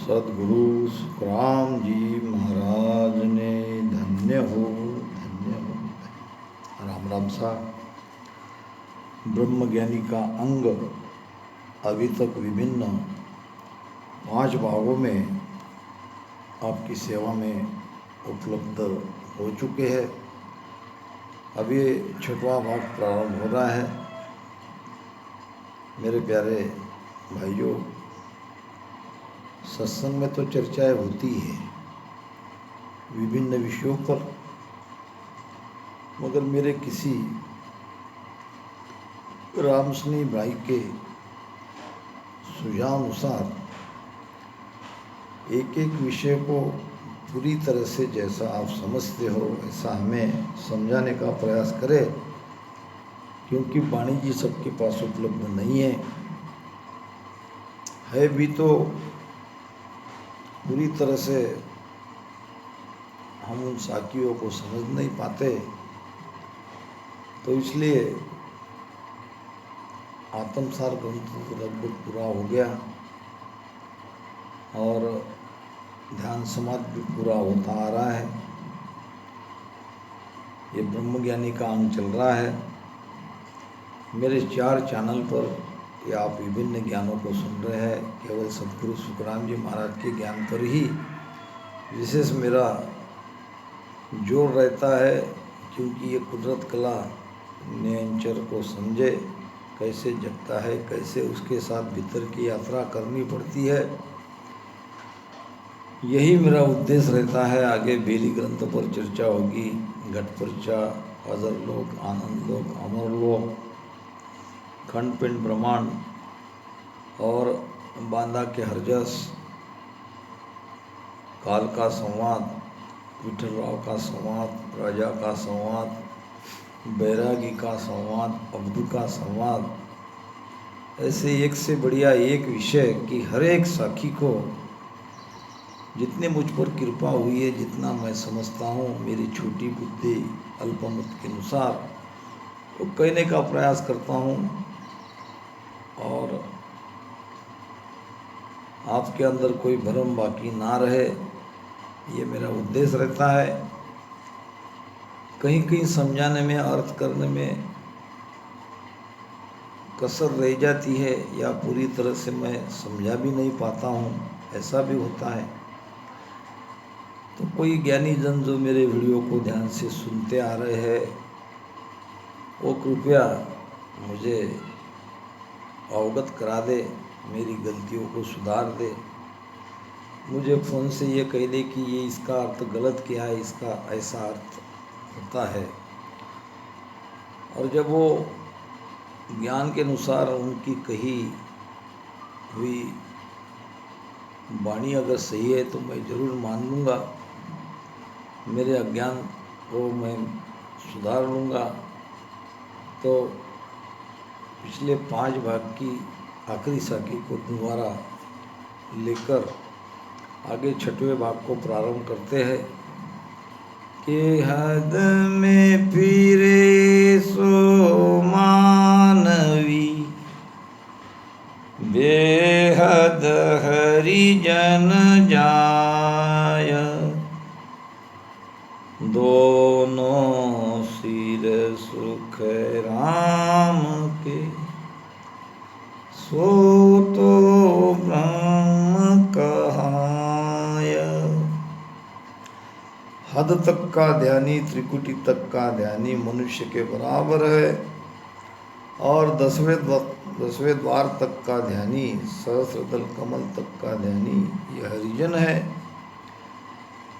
सदगुरु सुखराम जी महाराज ने धन्य हो धन्य हो। राम राम सा। ब्रह्म ज्ञानी का अंग अभी तक विभिन्न 5 भागों में आपकी सेवा में उपलब्ध हो चुके हैं। अभी 6वां भाग प्रारंभ हो रहा है। मेरे प्यारे भाइयों, सत्संग में तो चर्चाएं होती है विभिन्न विषयों पर, मगर मेरे किसी रामस्नेही भाई के सुझाव अनुसार एक एक विषय को पूरी तरह से जैसा आप समझते हो ऐसा हमें समझाने का प्रयास करें, क्योंकि वाणी जी सबके पास उपलब्ध नहीं है भी तो पूरी तरह से हम उन साखियों को समझ नहीं पाते। तो इसलिए आत्मसार ग्रंथ तो लगभग पूरा हो गया और ध्यान समाधि भी पूरा होता आ रहा है। ये ब्रह्मज्ञानी का अंग चल रहा है। मेरे 4 चैनल पर ये आप विभिन्न ज्ञानों को सुन रहे हैं। केवल सदगुरु सुखराम जी महाराज के ज्ञान पर ही विशेष मेरा जोर रहता है, क्योंकि ये कुदरत कला नेचर को समझे, कैसे जगता है, कैसे उसके साथ भीतर की यात्रा करनी पड़ती है। यही मेरा उद्देश्य रहता है। आगे बेली ग्रंथ पर चर्चा होगी, घट पर्चा, अजर लोक, आनंद लोक, अमर लोक, खंड पिंड ब्रह्मांड और बांदा के हरजस, काल का संवाद, विठल राव का संवाद, राजा का संवाद, बैरागी का संवाद, अब्दू का संवाद, ऐसे एक से बढ़िया एक विषय कि हर एक साखी को जितने मुझ पर कृपा हुई है, जितना मैं समझता हूँ मेरी छोटी बुद्धि अल्पमत के अनुसार वो कहने का प्रयास करता हूँ और आपके अंदर कोई भ्रम बाकी ना रहे, ये मेरा उद्देश्य रहता है। कहीं कहीं समझाने में, अर्थ करने में कसर रह जाती है या पूरी तरह से मैं समझा भी नहीं पाता हूँ, ऐसा भी होता है। तो कोई ज्ञानी जन जो मेरे वीडियो को ध्यान से सुनते आ रहे हैं, वो कृपया मुझे अवगत करा दे, मेरी गलतियों को सुधार दे, मुझे फ़ोन से ये कह दे कि ये इसका अर्थ गलत किया है, इसका ऐसा अर्थ होता है। और जब वो ज्ञान के अनुसार उनकी कही हुई वाणी अगर सही है तो मैं ज़रूर मान लूँगा, मेरे अज्ञान को मैं सुधार लूँगा। तो पिछले 5 भाग की आखिरी साखी को दोबारा लेकर आगे 6वें भाग को प्रारंभ करते हैं कि हद में फिरे सो मानवी, बेहद हरिजन जाय, दोनों सिर सुख राम के, सो तो ब्रह्म कहाय। हद तक का ध्यानी, त्रिकुटी तक का ध्यानी मनुष्य के बराबर है, और 10वें द्वार तक का ध्यानी, सहस्रदल कमल तक का ध्यानी ये हरिजन है।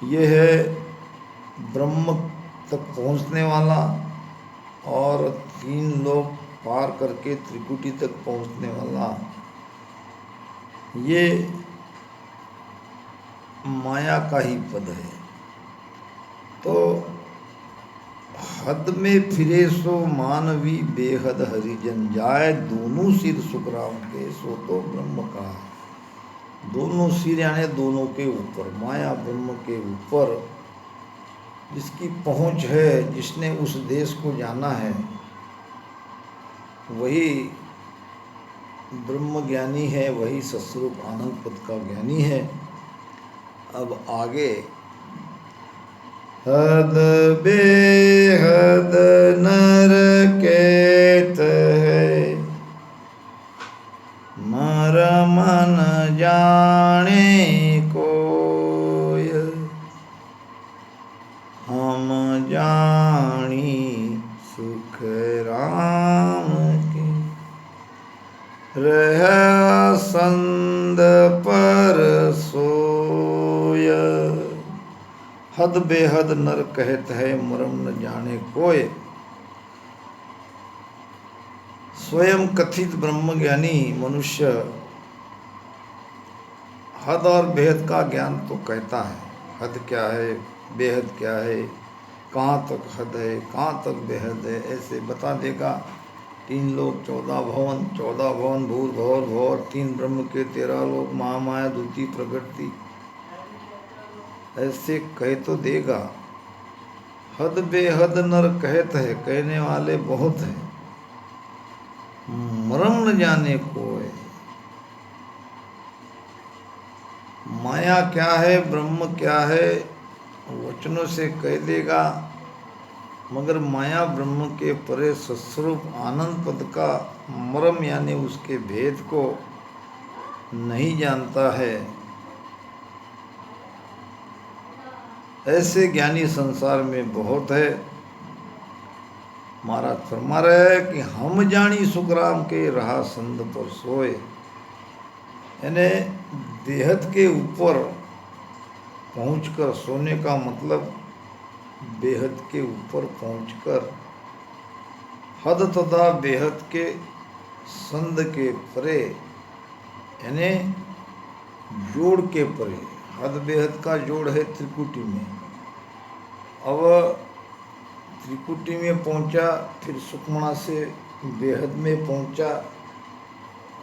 ये है ब्रह्म तक पहुँचने वाला, और 3 लोक पार करके त्रिकुटी तक पहुँचने वाला। ये माया का ही पद है। तो हद में फिरे सो मानवी, बेहद हरिजन जाए, दोनों सिर सुखराम के, सो तो ब्रह्म का। दोनों सिर यानी दोनों के ऊपर, माया ब्रह्म के ऊपर जिसकी पहुँच है, जिसने उस देश को जाना है, वही ब्रह्म ज्ञानी है, वही सत्स्वरूप आनंद पद का ज्ञानी है। अब आगे हद बेहद नर केत है, मरम न जाने कोय, हम जानी सुख राम के, रह संद पर सोय। हद बेहद नर कहत है, मरम न जाने कोय। स्वयं कथित ब्रह्मज्ञानी मनुष्य हद और बेहद का ज्ञान तो कहता है। हद क्या है, बेहद क्या है, कहाँ तक हद है, कहाँ तक बेहद है, ऐसे बता देगा। 3 लोक 14 भवन, 14 भवन भूर भौर भौर, 3 ब्रह्म के 13 लोक, महामाया द्वितीय प्रकृति, ऐसे कह तो देगा। हद बेहद नर कहत है, कहने वाले बहुत हैं, मरम न जाने कोय। माया क्या है, ब्रह्म क्या है, वचनों से कह देगा, मगर माया ब्रह्म के परे सस्वरूप आनंद पद का मरम यानी उसके भेद को नहीं जानता है। ऐसे ज्ञानी संसार में बहुत है। महाराज फरमा रहे हैं कि हम जानी सुखराम के रहा संद पर सोए, यानी बेहद के ऊपर पहुंचकर, सोने का मतलब बेहद के ऊपर पहुंचकर, हद तथा बेहद के संद के परे यानी जोड़ के परे। हद बेहद का जोड़ है त्रिकुटी में। अब त्रिकुटी में पहुंचा, फिर सुकमणा से बेहद में पहुंचा,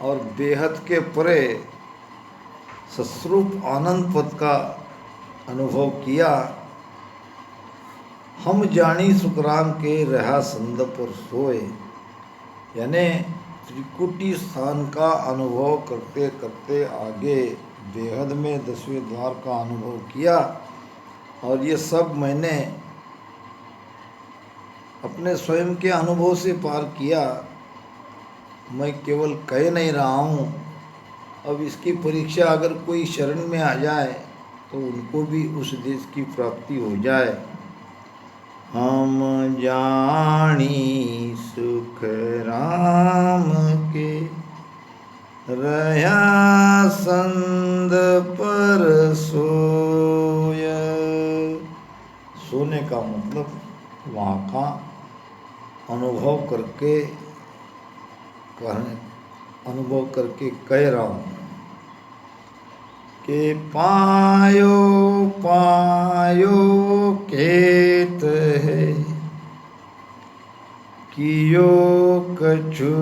और बेहद के परे सस्वरूप आनंद पद का अनुभव किया। हम जानी सुखराम के रहा संद पर सोए, यानी त्रिकुटी स्थान का अनुभव करते करते आगे बेहद में 10वें द्वार का अनुभव किया। और ये सब मैंने अपने स्वयं के अनुभव से पार किया, मैं केवल कह नहीं रहा हूँ। अब इसकी परीक्षा अगर कोई शरण में आ जाए तो उनको भी उस देश की प्राप्ति हो जाए। हम जानी सुख राम के, रहा संद पर सोय। सोने का मतलब वहाँ का अनुभव करके कह रहा हूँ कि पायो पायो खेत है, कियो कछु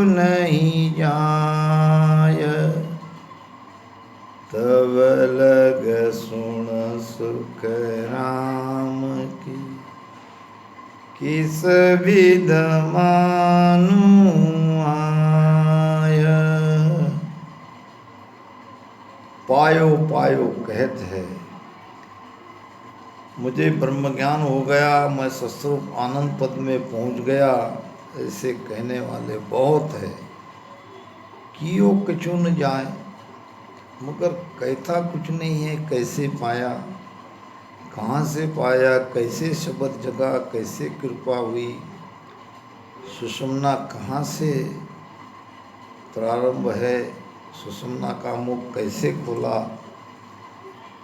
नहीं जाय, तब लग सुन सुख राम की, किस विध मानू आय। पायो पायो कहत है, मुझे ब्रह्म ज्ञान हो गया, मैं सस्वरूप आनंद पद में पहुंच गया, ऐसे कहने वाले बहुत है। कियो कछु न जाए, मगर कहता कुछ नहीं है। कैसे पाया, कहाँ से पाया, कैसे शब्द जगा, कैसे कृपा हुई, सुषुम्ना कहाँ से प्रारंभ है, सुषुम्ना का मुख कैसे खुला,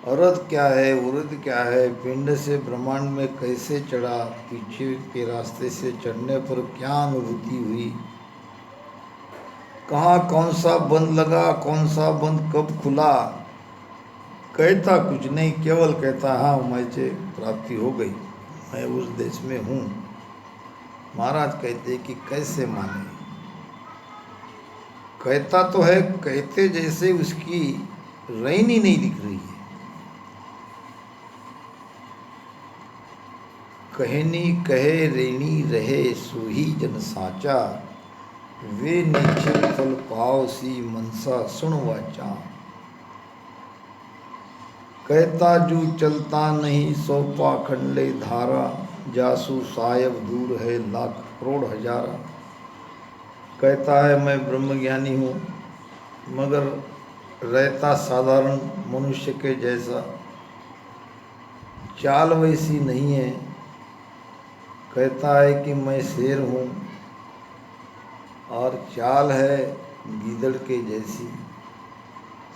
अर्ध क्या है, उर्ध क्या है, पिंड से ब्रह्मांड में कैसे चढ़ा, पीछे के रास्ते से चढ़ने पर क्या अनुभूति हुई, कहाँ कौन सा बंद लगा, कौन सा बंद कब खुला, कहता कुछ नहीं, केवल कहता हाँ मुझे प्राप्ति हो गई, मैं उस देश में हूँ। महाराज कहते कि कैसे माने, कहता तो है, कहते जैसे उसकी रैनी नहीं दिख रही है। कहनी कहे रेणी रहे सुही जन साचा, वे निश्चित फल पाओ सी मनसा सुन वाचा। कहता जू चलता नहीं सौ पाखंडे धारा, जासू सायब दूर है लाख करोड़ हजारा। कहता है मैं ब्रह्मज्ञानी हूँ, मगर रहता साधारण मनुष्य के जैसा, चाल वैसी नहीं है। कहता है कि मैं शेर हूँ और चाल है गीदड़ के जैसी,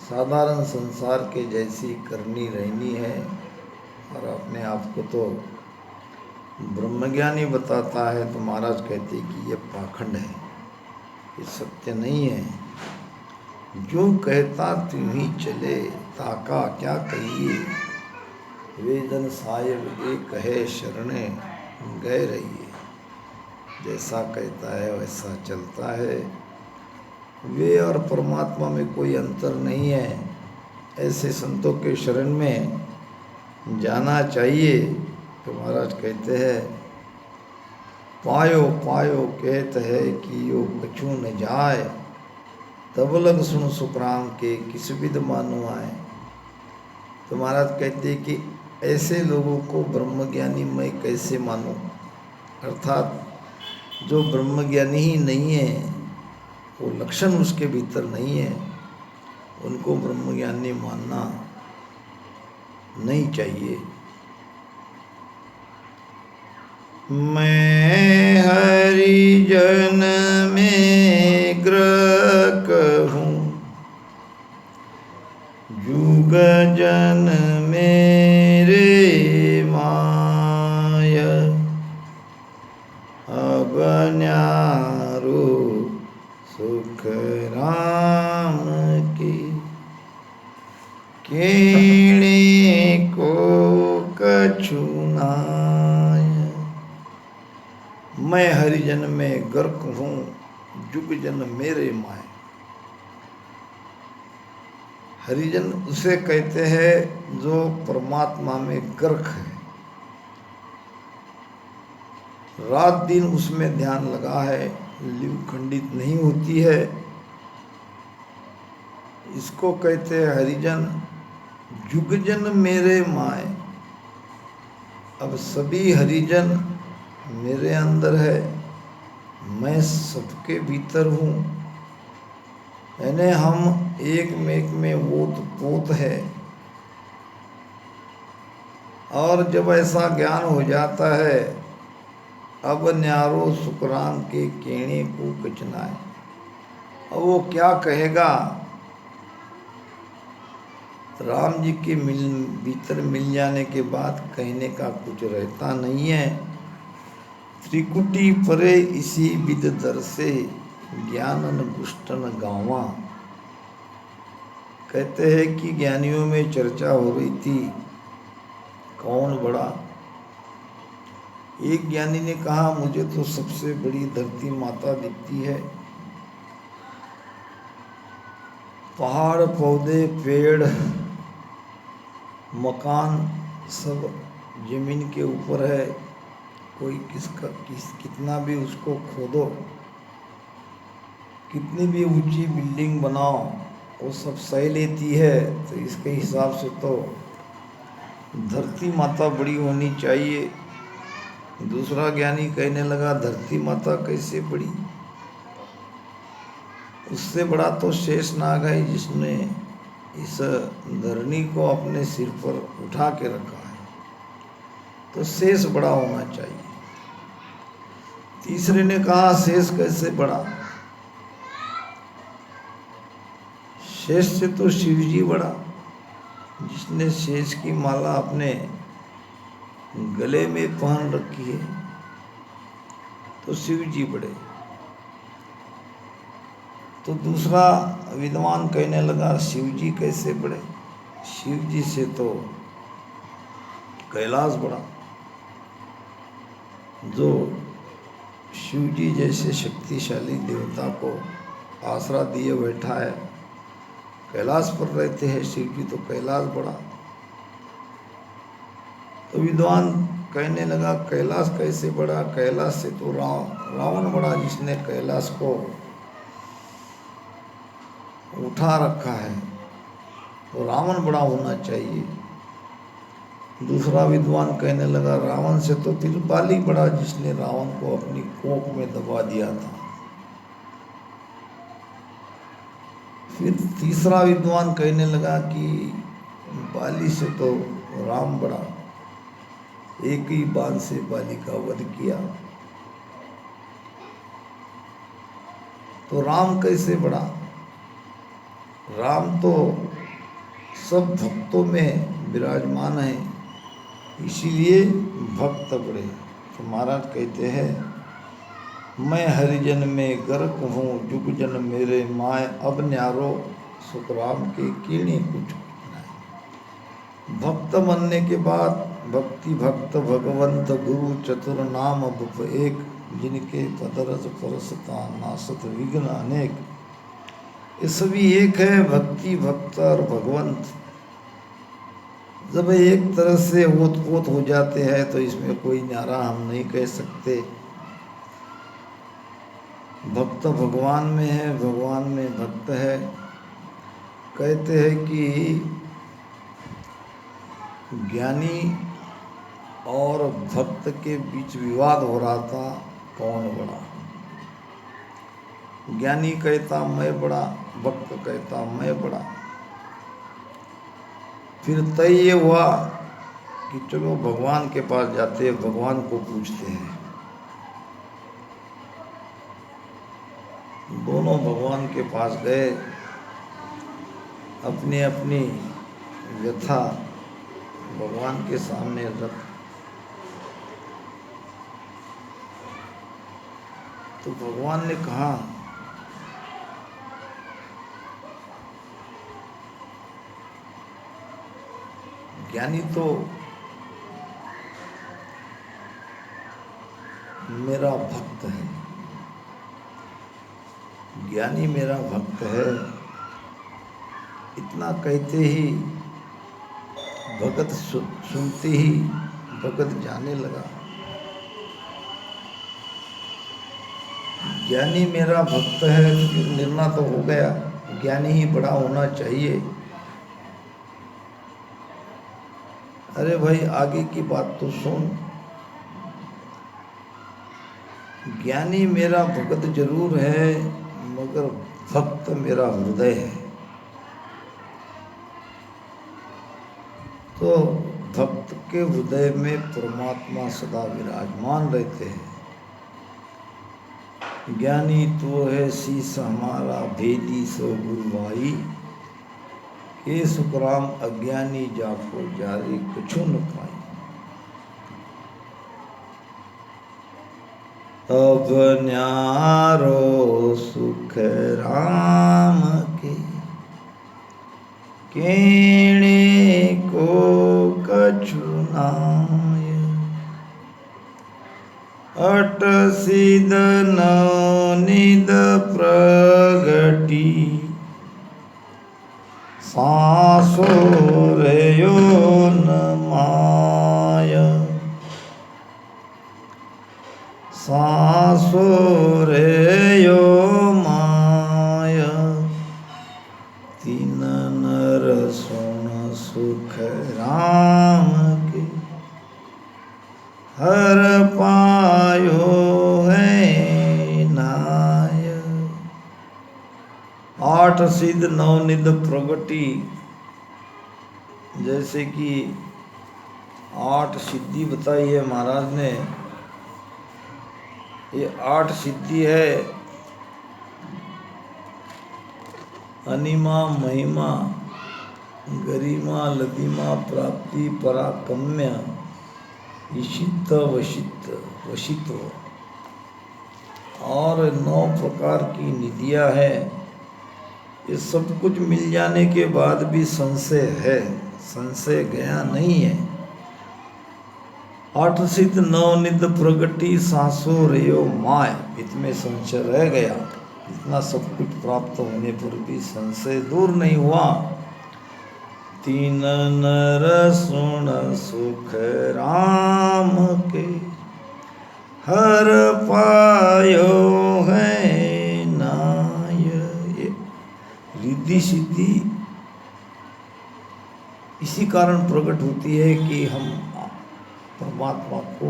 साधारण संसार के जैसी करनी रहनी है। और अपने आप को तो ब्रह्मज्ञानी बताता है, तो महाराज कहते कि ये पाखंड है, ये सत्य नहीं है। जो कहता त्यों ही चले, ताका क्या कहिए, वेदन साहिब एक है शरणे गए रहिए। जैसा कहता है वैसा चलता है, वे और परमात्मा में कोई अंतर नहीं है। ऐसे संतों के शरण में जाना चाहिए। तो महाराज कहते हैं पायो पायो कहत है कि यो कछु न जाए, तब लग सुन सुखराम के किस विध मानो आए। तो महाराज कहते हैं कि ऐसे लोगों को ब्रह्मज्ञानी मैं कैसे मानूं, अर्थात जो ब्रह्मज्ञानी ही नहीं है, वो लक्षण उसके भीतर नहीं है, उनको ब्रह्मज्ञानी मानना नहीं चाहिए। मैं हरिजन में ग्रक हूँ, जुग जन मेरे माय, अब न्यारो सुख राम की, केणे को कछु नाय। मैं हरिजन में गर्क हूँ, जुग जन मेरे माय। हरिजन उसे कहते हैं जो परमात्मा में गर्क है, रात दिन उसमें ध्यान लगा है, लिव खंडित नहीं होती है, इसको कहते हैं हरिजन। जुग जन मेरे माय, अब सभी हरिजन मेरे अंदर है, मैं सबके भीतर हूँ, यानी हम एक मेक में ओत पोत है। और जब ऐसा ज्ञान हो जाता है, अब न्यारो सुखराम के केणे को कचना है। अब वो क्या कहेगा, राम जी के भीतर मिल जाने के बाद कहने का कुछ रहता नहीं है। त्रिकुटी परे इसी विद दर से, ज्ञानन गुष्टन गावा। कहते हैं कि ज्ञानियों में चर्चा हो रही थी कौन बड़ा। एक ज्ञानी ने कहा मुझे तो सबसे बड़ी धरती माता दिखती है, पहाड़ पौधे पेड़ मकान सब जमीन के ऊपर है, कोई कितना भी उसको खोदो, कितनी भी ऊंची बिल्डिंग बनाओ, वो सब सह लेती है। तो इसके हिसाब से तो धरती माता बड़ी होनी चाहिए। दूसरा ज्ञानी कहने लगा धरती माता कैसे बड़ी, उससे बड़ा तो शेषनाग है जिसने इस धरणी को अपने सिर पर उठा के रखा है, तो शेष बड़ा होना चाहिए। तीसरे ने कहा शेष कैसे बड़ा, शेष से तो शिव जी बड़ा, जिसने शेष की माला अपने गले में पहन रखी है, तो शिव जी बड़े। तो दूसरा विद्वान कहने लगा शिव जी कैसे बड़े, शिव जी से तो कैलाश बड़ा। जो शिव जी जैसे शक्तिशाली देवता को आसरा दिए बैठा है, कैलाश पर रहते हैं शिव जी, तो कैलाश बड़ा। तो विद्वान कहने लगा कैलाश कैसे बड़ा, कैलाश से तो रावण बड़ा, जिसने कैलाश को उठा रखा है, तो रावण बड़ा होना चाहिए। दूसरा विद्वान कहने लगा रावण से तो फिर बाली बड़ा, जिसने रावण को अपनी कोख में दबा दिया था। फिर तीसरा विद्वान कहने लगा कि बाली से तो राम बड़ा, एक ही बाण से बाली का वध किया। तो राम कैसे बड़ा? राम तो सब भक्तों में विराजमान है, इसीलिए भक्त बड़े। तो महाराज कहते हैं, मैं हरिजन में गर्क हूँ, जुग जन मेरे माय, अब न्यारो सुखराम के कीणी कुछ नहीं। भक्त बनने के बाद भक्ति भक्त भगवंत गुरु चतुर नाम बुप एक, जिनके पदरस परसता नासत विघ्न अनेक। ये सभी एक है, भक्ति भक्त और भगवंत। जब एक तरह से ओत पोत हो जाते हैं तो इसमें कोई न्यारा हम नहीं कह सकते। भक्त भगवान में है, भगवान में भक्त है। कहते हैं कि ज्ञानी और भक्त के बीच विवाद हो रहा था, कौन बड़ा। ज्ञानी कहता मैं बड़ा, भक्त कहता मैं बड़ा। फिर तय ये हुआ कि चलो भगवान के पास जाते हैं, भगवान को पूछते हैं। दोनों भगवान के पास गए, अपनी अपनी व्यथा भगवान के सामने रख। तो भगवान ने कहा, ज्ञानी तो मेरा भक्त है, ज्ञानी मेरा भक्त है। इतना कहते ही भगत सुनते ही भगत जाने लगा। ज्ञानी मेरा भक्त है, निर्णय तो हो गया, ज्ञानी ही बड़ा होना चाहिए। अरे भाई आगे की बात तो सुन। ज्ञानी मेरा भक्त जरूर है, मगर भक्त मेरा हृदय है। तो भक्त के हृदय में परमात्मा सदा विराजमान रहते हैं। ज्ञानी तो है शीस हमारा, भेदी सो गुरुवाई, हे सुखराम अज्ञानी जाको जारी कुछु न पाई। अब न्यारो सुख राम के, केणे को कछु नाय, अट सिद्ध नवनिध प्रगटी, सांसोरयो न माय, सांसोरयो माय, तीन नर सुन सुख राम के, हर पायो है नाय। 8 सिद्ध नवनिध प्रगति, जैसे कि 8 सिद्धि बताई है महाराज ने। ये 8 सिद्धि है, अनिमा महिमा गरिमा लदिमा प्राप्ति पराकम्य ईशित वशित्व, और 9 प्रकार की निधियाँ है। ये सब कुछ मिल जाने के बाद भी संशय है, संशय गया नहीं है। 8 सिद्ध नवनिध प्रगति, सांसो रयो माय, इसमें संशय रह गया। इतना सब कुछ प्राप्त होने पर भी संशय दूर नहीं हुआ। तीन नर सुन सुख राम के, हर पायो है नाय। रिद्धि सिद्धि इसी कारण प्रकट होती है कि हम परमात्मा को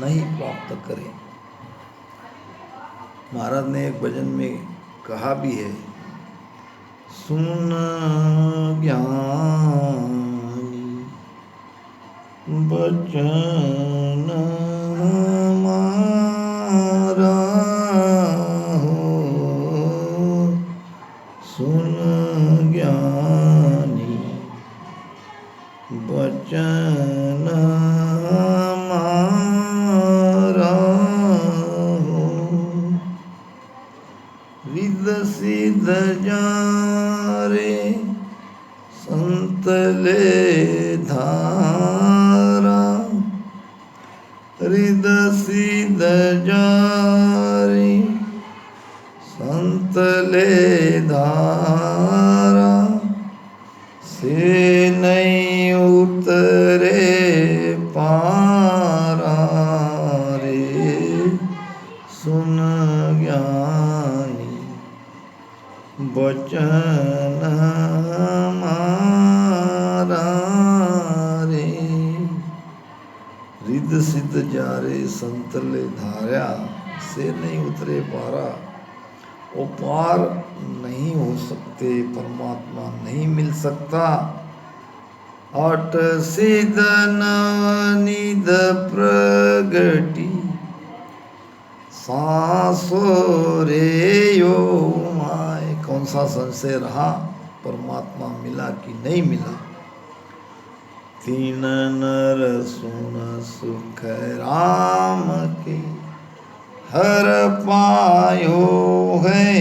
नहीं प्राप्त करें। महाराज ने एक भजन में कहा भी है, सुन ज्ञानी बचन हमारा हो, सुन ज्ञानी बचन हमारा हो, रिद सिद्ध जारे संत ले धारा, रिद सिद्ध जारे संत ले धारा, से नहीं उतरे पारा रे, सुन ज्ञानी बचन हमारा रे, रिद सिद्ध जारे संत ले धारा, से नहीं उतरे पारा। वो पार नहीं हो सकते, परमात्मा नहीं मिल सकता। अट सिद्ध नवनिध प्रगटी, सांसो रे यो माय। कौन सा संशय रहा, परमात्मा मिला कि नहीं मिला। तीन नर सुन सुख राम के, हर पायो है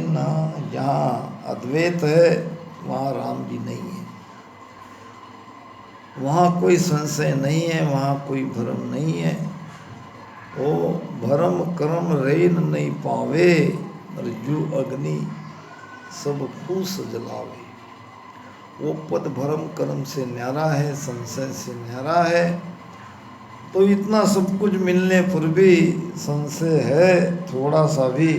ना। जहाँ अद्वैत है वहाँ राम जी नहीं है, वहाँ कोई संशय नहीं है, वहाँ कोई भ्रम नहीं है। वो भरम कर्म रेन नहीं पावे, रज्जु अग्नि सब फूस जलावे। वो पद भरम कर्म से न्यारा है, संशय से न्यारा है। तो इतना सब कुछ मिलने पर भी संशय है थोड़ा सा भी,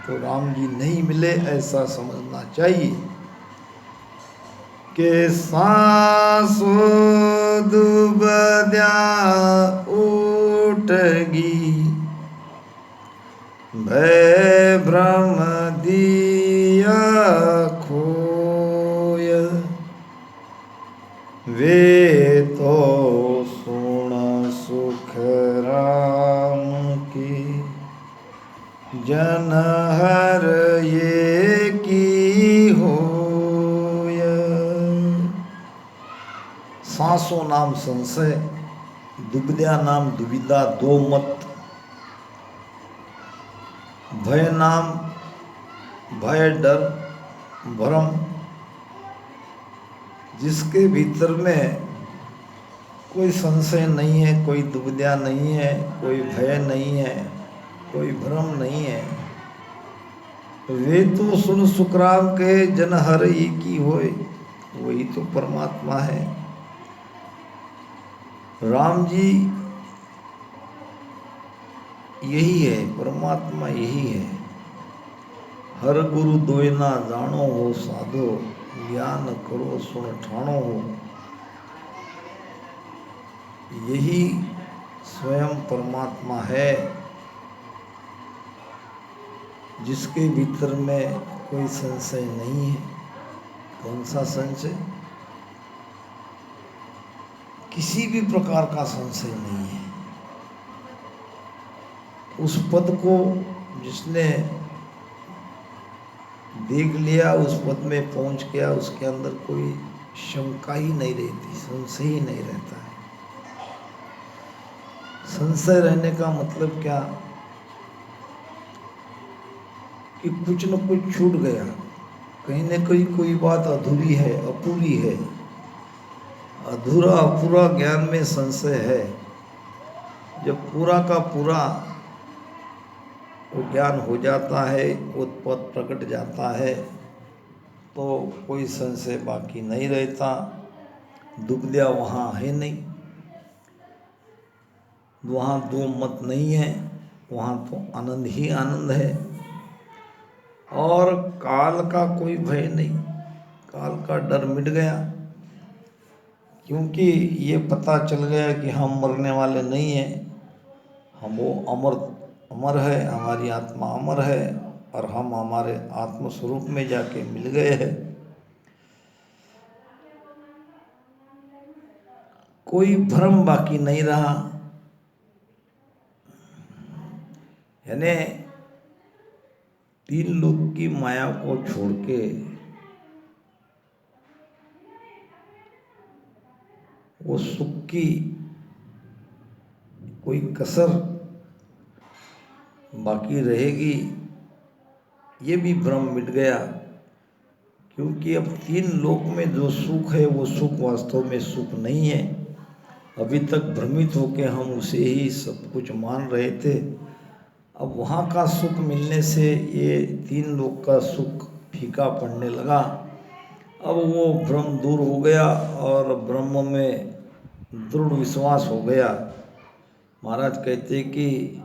तो राम जी नहीं मिले ऐसा समझना चाहिए। के सांसो दुबद्या उठगी, भय भ्रम दिया खोय, वे तो सुन सुख राम की, जन हर ये की होय। सांसों नाम संशय, दुबद्या नाम दुविधा, दो मत। भय नाम भय, डर, भ्रम। जिसके भीतर में कोई संशय नहीं है, कोई दुविधा नहीं है, कोई भय नहीं है, कोई भ्रम नहीं है, वे तो सुन सुखराम के, जन हर एक ही होए। वही तो परमात्मा है। राम जी यही है, परमात्मा यही है। हर गुरु दोयना जानो हो साधो, ज्ञान करो सुन ठाणो हो। यही स्वयं परमात्मा है, जिसके भीतर में कोई संशय नहीं है। कौन सा संशय? किसी भी प्रकार का संशय नहीं है। उस पद को जिसने देख लिया, उस पद में पहुंच गया, उसके अंदर कोई शंका ही नहीं रहती, संशय ही नहीं रहता है। संशय रहने का मतलब क्या कि कुछ न कुछ छूट गया, कहीं न कहीं कोई बात अधूरी है, अपूरी है। अधूरा अपूरा ज्ञान में संशय है। जब पूरा का पूरा वो ज्ञान हो जाता है, उत्पत्त प्रकट जाता है, तो कोई संशय बाकी नहीं रहता। दुबद्या वहाँ है नहीं, वहाँ दो मत नहीं है, वहाँ तो आनंद ही आनंद है। और काल का कोई भय नहीं, काल का डर मिट गया। क्योंकि ये पता चल गया कि हम मरने वाले नहीं हैं, हम वो अमर है, हमारी आत्मा अमर है और हम हमारे आत्म स्वरूप में जाके मिल गए हैं। कोई भ्रम बाकी नहीं रहा। यानी तीन लोक की माया को छोड़ के वो सुख की कोई कसर बाकी रहेगी, ये भी भ्रम मिट गया। क्योंकि अब तीन लोक में जो सुख है वो सुख वास्तव में सुख नहीं है। अभी तक भ्रमित होकर हम उसे ही सब कुछ मान रहे थे। अब वहाँ का सुख मिलने से ये तीन लोक का सुख फीका पड़ने लगा। अब वो भ्रम दूर हो गया और ब्रह्म में दृढ़ विश्वास हो गया। महाराज कहते कि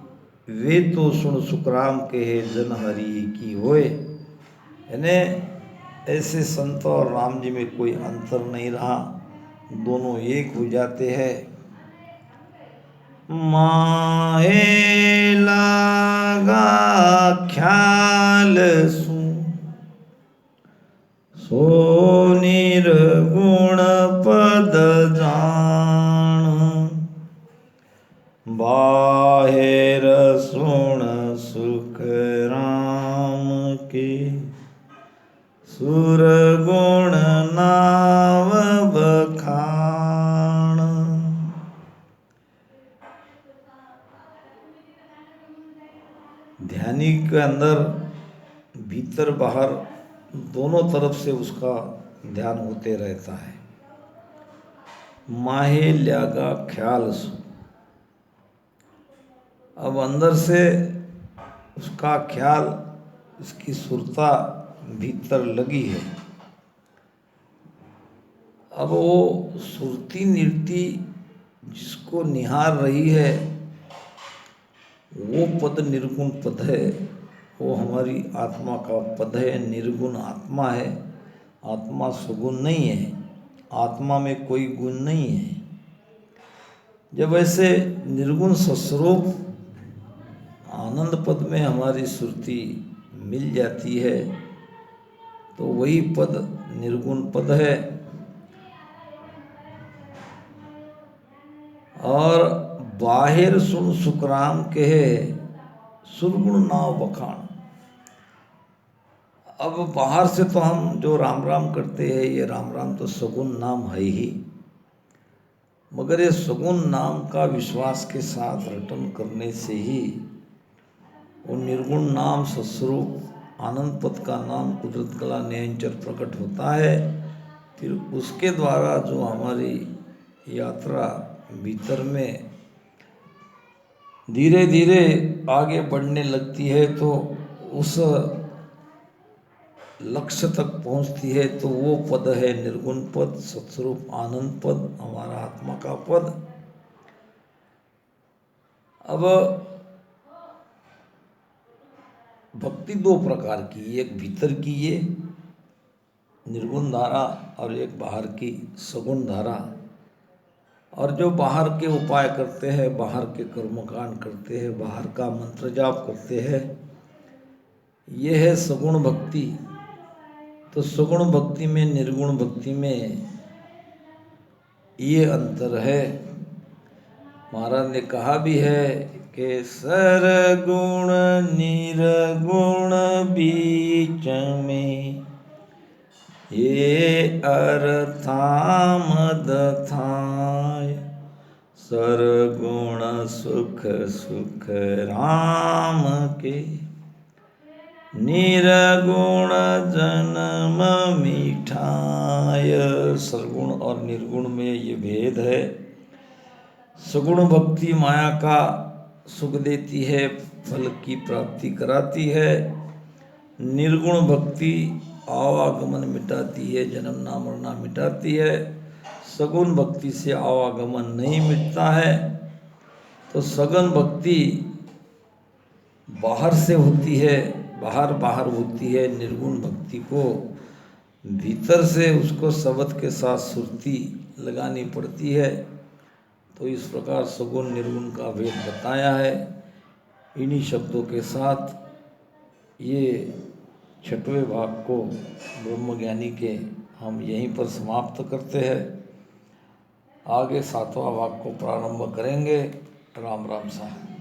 वे तो सुन सुखराम कहे जन हरि की होए। यानी ऐसे संत और राम जी में कोई अंतर नहीं रहा, दोनों एक हो जाते हैं। माहे लगा ख्याल सो निर्गुण पद जान, बाहिर सुन सुख राम के सुर गुण नाव बखान। ध्यानी के अंदर भीतर बाहर दोनों तरफ से उसका ध्यान होते रहता है। माहे ल्यागा ख्याल सो, अब अंदर से उसका ख्याल, इसकी सुरता भीतर लगी है। अब वो सुरती नृत्य जिसको निहार रही है वो पद निर्गुण पद है, वो हमारी आत्मा का पद है, निर्गुण आत्मा है। आत्मा सुगुण नहीं है, आत्मा में कोई गुण नहीं है। जब ऐसे निर्गुण सस्वरूप आनंद पद में हमारी सुरती मिल जाती है तो वही पद निर्गुण पद है। और बाहिर सुन सुखराम कहे सुरगुण नाव बखान। अब बाहर से तो हम जो राम राम करते हैं, ये राम राम तो सगुण नाम है ही, मगर ये सगुण नाम का विश्वास के साथ रटन करने से ही वो निर्गुण नाम सस्वरूप आनंद पद का नाम कुदरत कला निरंतर प्रकट होता है। फिर उसके द्वारा जो हमारी यात्रा भीतर में धीरे धीरे आगे बढ़ने लगती है तो उस लक्ष्य तक पहुंचती है, तो वो पद है निर्गुण पद, सत्स्वरूप आनंद पद, हमारा आत्मा का पद। अब भक्ति दो प्रकार की, एक भीतर की ये निर्गुण धारा और एक बाहर की सगुण धारा। और जो बाहर के उपाय करते हैं, बाहर के कर्मकांड करते हैं, बाहर का मंत्र जाप करते हैं, ये है सगुण भक्ति। तो सगुण भक्ति में निर्गुण भक्ति में ये अंतर है। महाराज ने कहा भी है कि सरगुण निर्गुण बीच में ये अर्थामद थाय, सरगुण सुख सुख राम के, निर्गुण जन्म मिठाय। सरगुण और निर्गुण में ये भेद है। सगुण भक्ति माया का सुख देती है, फल की प्राप्ति कराती है। निर्गुण भक्ति आवागमन मिटाती है, जन्मना मरना मिटाती है। सगुण भक्ति से आवागमन नहीं मिटता है। तो सगुण भक्ति बाहर से होती है, बाहर बाहर होती है। निर्गुण भक्ति को भीतर से उसको शब्द के साथ सुरती लगानी पड़ती है। तो इस प्रकार सगुण निर्गुण का भेद बताया है। इन्हीं शब्दों के साथ ये 6वें भाग को ब्रह्मज्ञानी के हम यहीं पर समाप्त करते हैं। आगे 7वां भाग को प्रारंभ करेंगे। राम राम साहब।